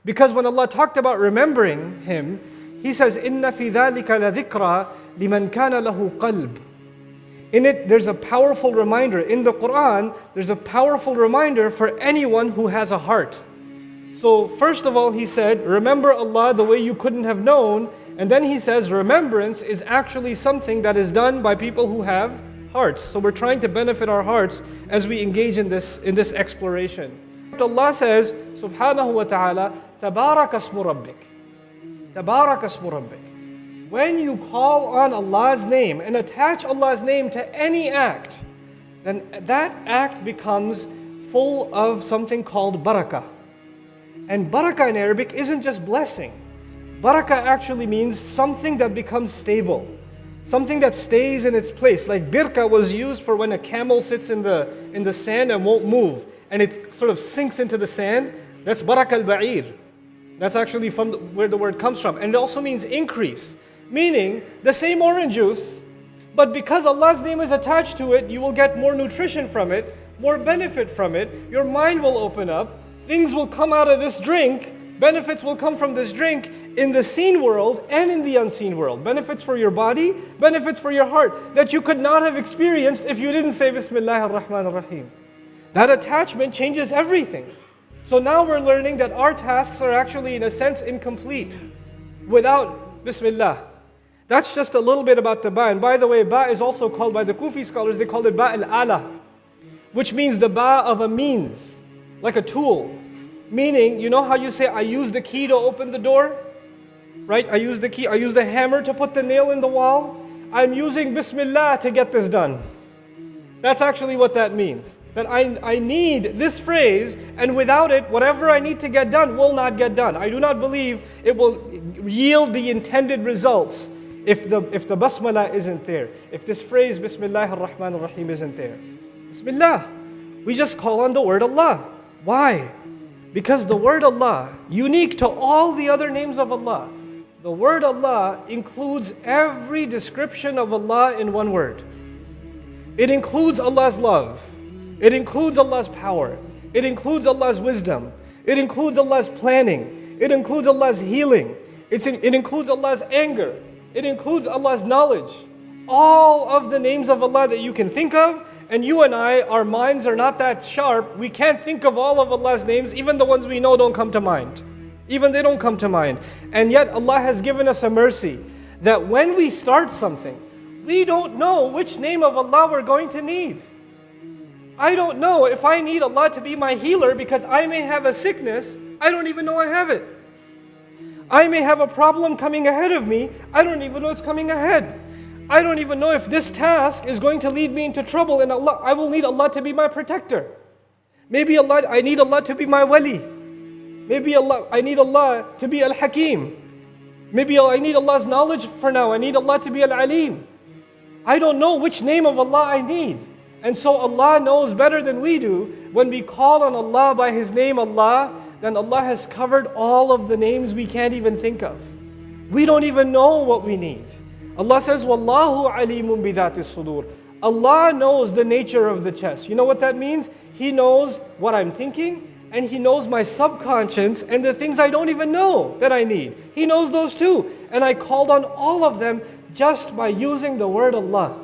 Because when Allah talked about remembering Him, He says, إِنَّ فِي ذَلِكَ لَذِكْرَى لِمَنْ كَانَ لَهُ قَلْبٌ. In it, there's a powerful reminder. In the Quran, there's a powerful reminder for anyone who has a heart. So first of all, He said, remember Allah the way you couldn't have known. And then He says, remembrance is actually something that is done by people who have hearts. So we're trying to benefit our hearts as we engage in this exploration. Allah says, subhanahu wa ta'ala, تَبَارَكَ اسْمُ رَبِّكَ. تَبَارَكَ اسْمُ رَبِّكَ. When you call on Allah's name and attach Allah's name to any act, then that act becomes full of something called barakah. And barakah in Arabic isn't just blessing. Barakah actually means something that becomes stable. Something that stays in its place. Like birka was used for when a camel sits in the sand and won't move. And it sort of sinks into the sand. That's barak al-ba'ir. That's actually from where the word comes from. And it also means increase. Meaning, the same orange juice, but because Allah's name is attached to it, you will get more nutrition from it, more benefit from it. Your mind will open up. Things will come out of this drink. Benefits will come from this drink in the seen world and in the unseen world. Benefits for your body, benefits for your heart that you could not have experienced if you didn't say Bismillah ar-Rahman ar-Rahim. That attachment changes everything. So now we're learning that our tasks are actually in a sense incomplete without Bismillah. That's just a little bit about the ba. And by the way, ba is also called by the Kufi scholars, they call it ba al-ala, which means the ba of a means, like a tool. Meaning, you know how you say, I use the key to open the door? Right? I use the key, I use the hammer to put the nail in the wall. I'm using Bismillah to get this done. That's actually what that means. That I need this phrase, and without it, whatever I need to get done will not get done. I do not believe it will yield the intended results if the Basmala isn't there. If this phrase, Bismillah ar-Rahman ar-Rahim, isn't there. Bismillah. We just call on the word Allah. Why? Because the word Allah, unique to all the other names of Allah, the word Allah includes every description of Allah in one word. It includes Allah's love. It includes Allah's power. It includes Allah's wisdom. It includes Allah's planning. It includes Allah's healing. It includes Allah's anger. It includes Allah's knowledge. All of the names of Allah that you can think of. And you and I, our minds are not that sharp. We can't think of all of Allah's names. Even the ones we know don't come to mind. Even they don't come to mind. And yet Allah has given us a mercy that when we start something, we don't know which name of Allah we're going to need. I don't know if I need Allah to be my healer because I may have a sickness. I don't even know I have it. I may have a problem coming ahead of me. I don't even know it's coming ahead. I don't even know if this task is going to lead me into trouble, and I will need Allah to be my protector. Maybe I need Allah to be my wali. Maybe I need Allah to be al-Hakim. Maybe I need Allah's knowledge for now. I need Allah to be al-Alim. I don't know which name of Allah I need. And so Allah knows better than we do. When we call on Allah by His name Allah, then Allah has covered all of the names we can't even think of. We don't even know what we need. Allah says, Wallahu alimun bidhati sudur. Allah knows the nature of the chest. You know what that means? He knows what I'm thinking, and He knows my subconscious and the things I don't even know that I need. He knows those too. And I called on all of them just by using the word Allah.